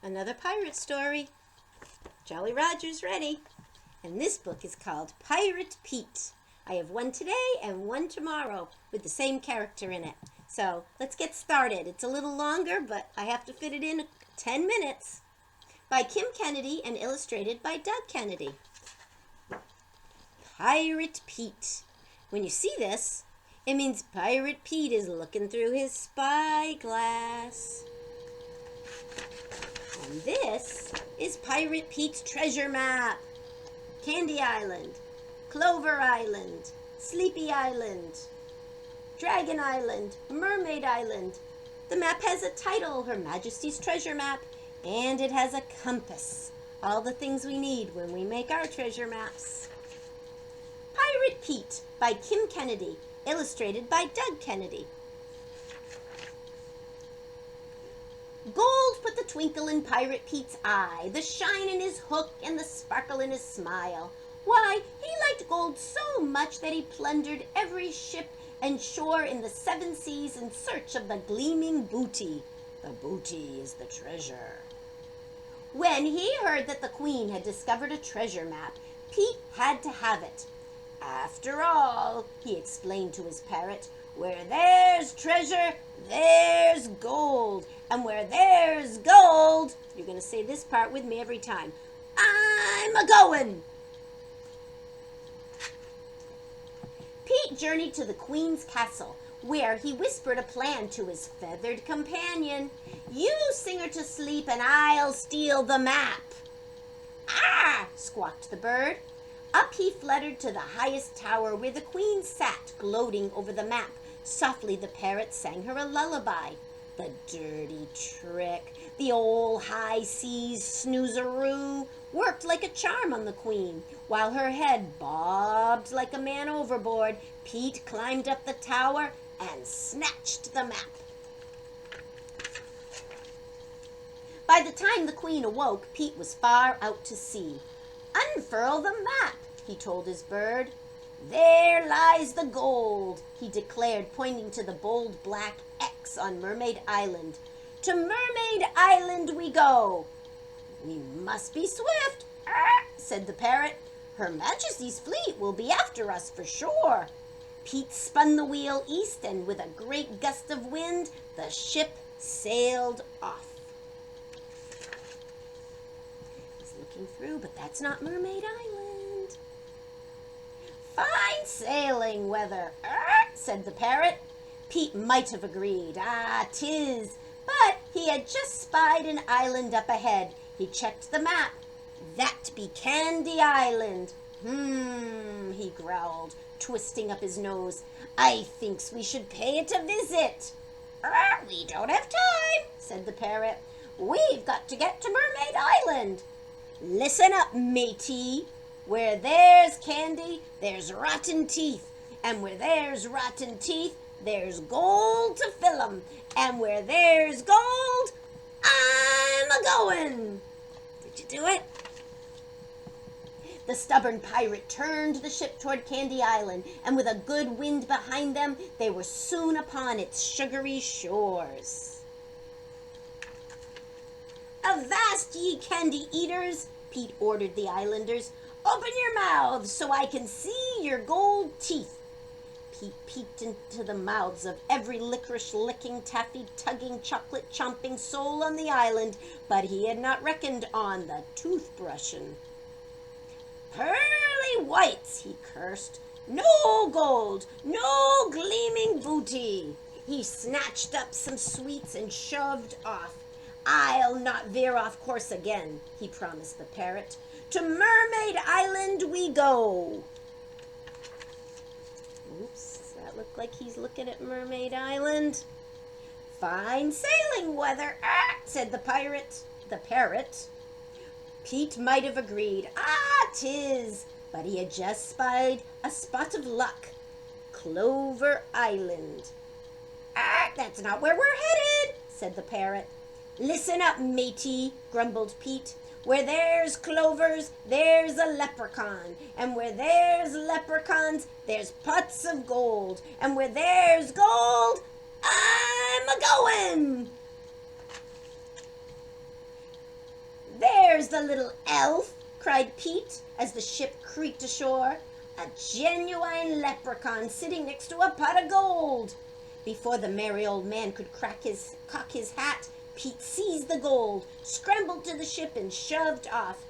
another pirate story. Jolly Roger's ready. And this book is called Pirate Pete. I have one today and one tomorrow with the same character in it. So let's get started. It's a little longer, but I have to fit it in 10 minutes. By Kim Kennedy and illustrated by Doug Kennedy. Pirate Pete. When you see this, it means Pirate Pete is looking through his spyglass. And this is Pirate Pete's treasure map. Candy Island, Clover Island, Sleepy Island, Dragon Island, Mermaid Island. The map has a title, Her Majesty's Treasure Map, and it has a compass. All the things we need when we make our treasure maps. Pirate Pete by Kim Kennedy, illustrated by Doug Kennedy. Gold put the twinkle in Pirate Pete's eye, the shine in his hook and the sparkle in his smile. Why, he liked gold so much that he plundered every ship and shore in the 7 seas in search of the gleaming booty. The booty is the treasure. When he heard that the Queen had discovered a treasure map, Pete had to have it. After all, he explained to his parrot, where there's treasure, there's gold. And where there's gold, you're going to say this part with me every time, I'm a-goin'. Pete journeyed to the Queen's castle, where he whispered a plan to his feathered companion. You sing her to sleep and I'll steal the map. Ah, squawked the bird. Up he fluttered to the highest tower where the Queen sat, gloating over the map. Softly the parrot sang her a lullaby. The dirty trick, the old high seas snoozeroo, worked like a charm on the Queen. While her head bobbed like a man overboard, Pete climbed up the tower and snatched the map. By the time the Queen awoke, Pete was far out to sea. Unfurl the map, he told his bird. There lies the gold, he declared, pointing to the bold black X on Mermaid Island. To Mermaid Island we go. We must be swift, said the parrot. Her Majesty's fleet will be after us for sure. Pete spun the wheel east, and with a great gust of wind, the ship sailed off. He's looking through, but that's not Mermaid Island. Fine sailing weather, said the parrot. Pete might have agreed. Ah, 'tis. But he had just spied an island up ahead. He checked the map. That be Candy Island. He growled, twisting up his nose. I thinks we should pay it a visit. We don't have time, said the parrot. We've got to get to Mermaid Island. Listen up, matey. Where there's candy, there's rotten teeth. And where there's rotten teeth, there's gold to fill 'em. And where there's gold, I'm a-goin'. Did you do it? The stubborn pirate turned the ship toward Candy Island, and with a good wind behind them, they were soon upon its sugary shores. Avast, ye candy eaters, Pete ordered the islanders. Open your mouths so I can see your gold teeth. Pete peeked into the mouths of every licorice-licking, taffy-tugging, chocolate-chomping soul on the island, but he had not reckoned on the toothbrushing. Pearly whites, he cursed. No gold, no gleaming booty. He snatched up some sweets and shoved off. I'll not veer off course again, he promised the parrot. To Mermaid Island we go. Oops, does that look like he's looking at Mermaid Island? Fine sailing weather, said the parrot. Pete might have agreed. 'Tis, but he had just spied a spot of luck. Clover Island. That's not where we're headed, said the parrot. Listen up, matey, grumbled Pete. Where there's clovers, there's a leprechaun. And where there's leprechauns, there's pots of gold. And where there's gold, I'm a-goin'. there's the little elf, cried Pete as the ship creaked ashore. A genuine leprechaun sitting next to a pot of gold. Before the merry old man could cock his hat, Pete seized the gold, scrambled to the ship, and shoved off.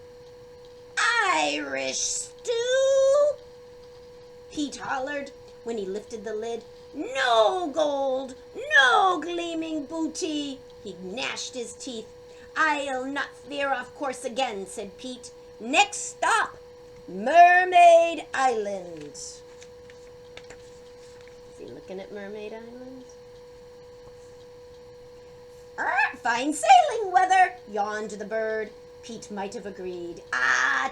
Irish stew! Pete hollered when he lifted the lid. No gold, no gleaming booty. He gnashed his teeth. I'll not veer off course again, said Pete. Next stop, Mermaid Island. Is he looking at Mermaid Island? Fine sailing weather, yawned the bird. Pete might have agreed.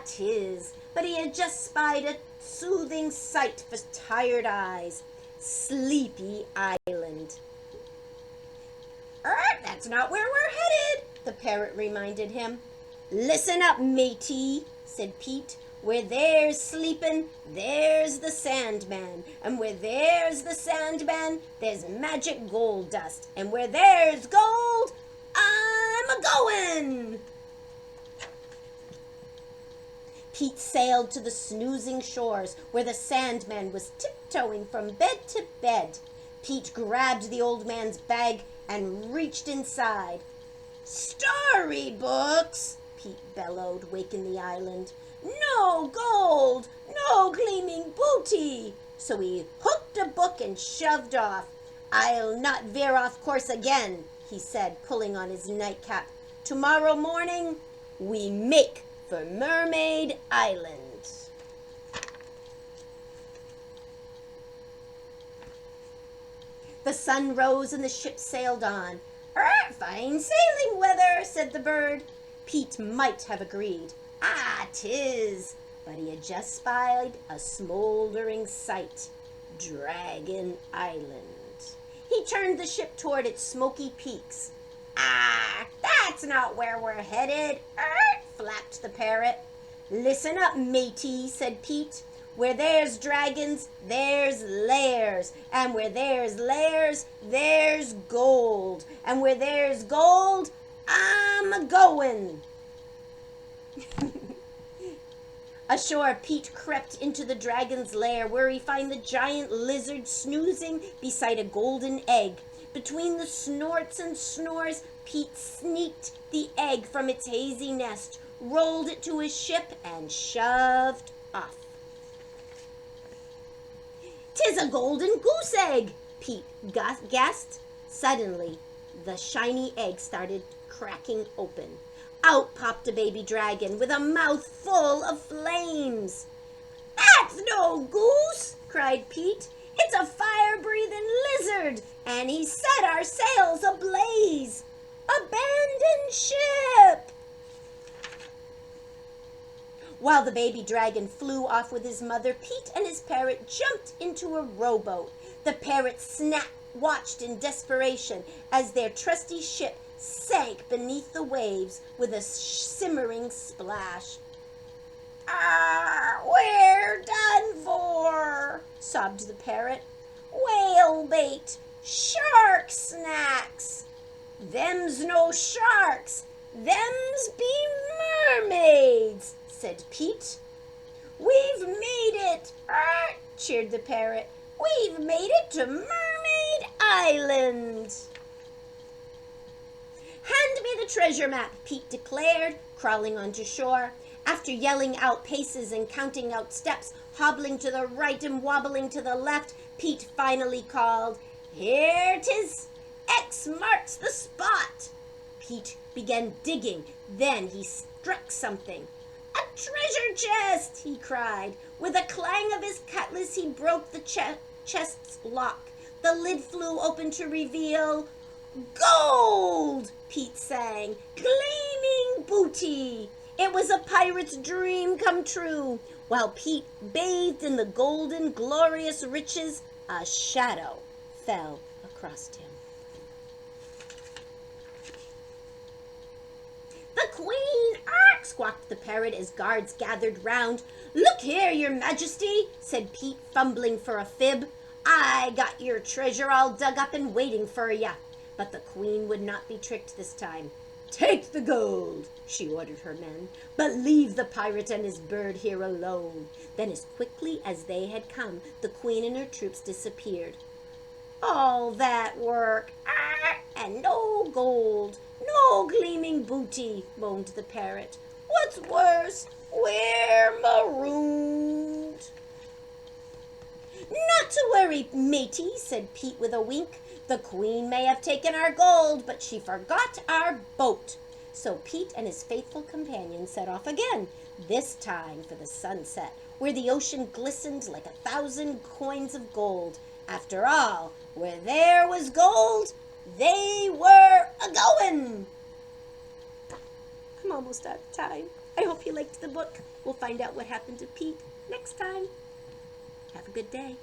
'Tis. But he had just spied a soothing sight for tired eyes. Sleepy Island. That's not where we're headed, the parrot reminded him. Listen up, matey, said Pete. Where there's sleepin', there's the Sandman. And where there's the Sandman, there's magic gold dust. And where there's gold, I'm a-goin'. Pete sailed to the snoozing shores where the Sandman was tiptoeing from bed to bed. Pete grabbed the old man's bag and reached inside. Storybooks, Pete bellowed, waking the island. No gold, no gleaming booty. So he hooked a book and shoved off. I'll not veer off course again, he said, pulling on his nightcap. Tomorrow morning, we make for Mermaid Island. The sun rose and the ship sailed on. Fine sailing weather, said the bird. Pete might have agreed. 'Tis. But he had just spied a smoldering sight. Dragon Island. He turned the ship toward its smoky peaks. That's not where we're headed, flapped the parrot. Listen up, matey, said Pete. Where there's dragons, there's lairs. And where there's lairs, there's gold. And where there's gold, I'm a-goin'. Ashore, Pete crept into the dragon's lair, where he found the giant lizard snoozing beside a golden egg. Between the snorts and snores, Pete sneaked the egg from its hazy nest, rolled it to his ship, and shoved off. "'Tis a golden goose egg," Pete guessed. Suddenly, the shiny egg started cracking open. Out popped a baby dragon with a mouth full of flames. "That's no goose," cried Pete. "It's a fire-breathing lizard, and he set our sails ablaze. Abandon ship!" While the baby dragon flew off with his mother, Pete and his parrot jumped into a rowboat. The parrot watched in desperation as their trusty ship sank beneath the waves with a simmering splash. We're done for," sobbed the parrot. "Whale bait, shark snacks." "Them's no sharks, them's be mermaids," said Pete. "We've made it," cheered the parrot. "We've made it to Mermaid Island." "Hand me the treasure map," Pete declared, crawling onto shore. After yelling out paces and counting out steps, hobbling to the right and wobbling to the left, Pete finally called, "Here 'tis! X marks the spot." Pete began digging. Then he struck something. "A treasure chest!" he cried. With a clang of his cutlass, he broke the chest's lock. The lid flew open to reveal gold, Pete sang. Gleaming booty. It was a pirate's dream come true. While Pete bathed in the golden, glorious riches, a shadow fell across him. "The Queen!" squawked the parrot as guards gathered round. "Look here, your majesty," said Pete, fumbling for a fib. "I got your treasure all dug up and waiting for ya." But the Queen would not be tricked this time. Take the gold, she ordered her men, but leave the pirate and his bird here alone. Then as quickly as they had come, the queen and her troops disappeared. All that work, and no gold, no gleaming booty, moaned the parrot. What's worse, we're marooned. Not to worry, matey, said Pete with a wink. The queen may have taken our gold, but she forgot our boat. So Pete and his faithful companion set off again, this time for the sunset, where the ocean glistened like 1,000 coins of gold. After all, where there was gold, they were a-goin'. I'm almost out of time. I hope you liked the book. We'll find out what happened to Pete next time. Have a good day.